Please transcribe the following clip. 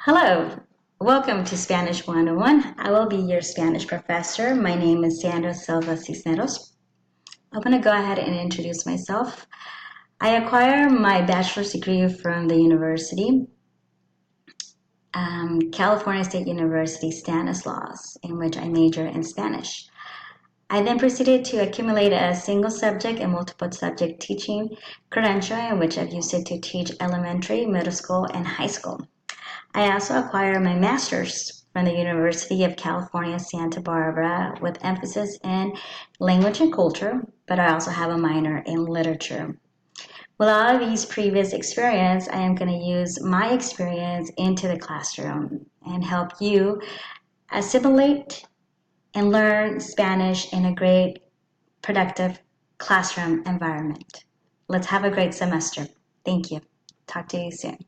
Hello, welcome to Spanish 101. I will be your Spanish professor. My name is Sandra Silva-Cisneros. I'm going to go ahead and introduce myself. I acquired my bachelor's degree from the university, California State University Stanislaus, in which I major in Spanish. I then proceeded to accumulate a single subject and multiple subject teaching credential in which I've used it to teach elementary, middle school, and high school. I also acquired my master's from the University of California, Santa Barbara, with emphasis in language and culture, but I also have a minor in literature. With all of these previous experience, I am going to use my experience into the classroom and help you assimilate and learn Spanish in a great, productive classroom environment. Let's have a great semester. Thank you. Talk to you soon.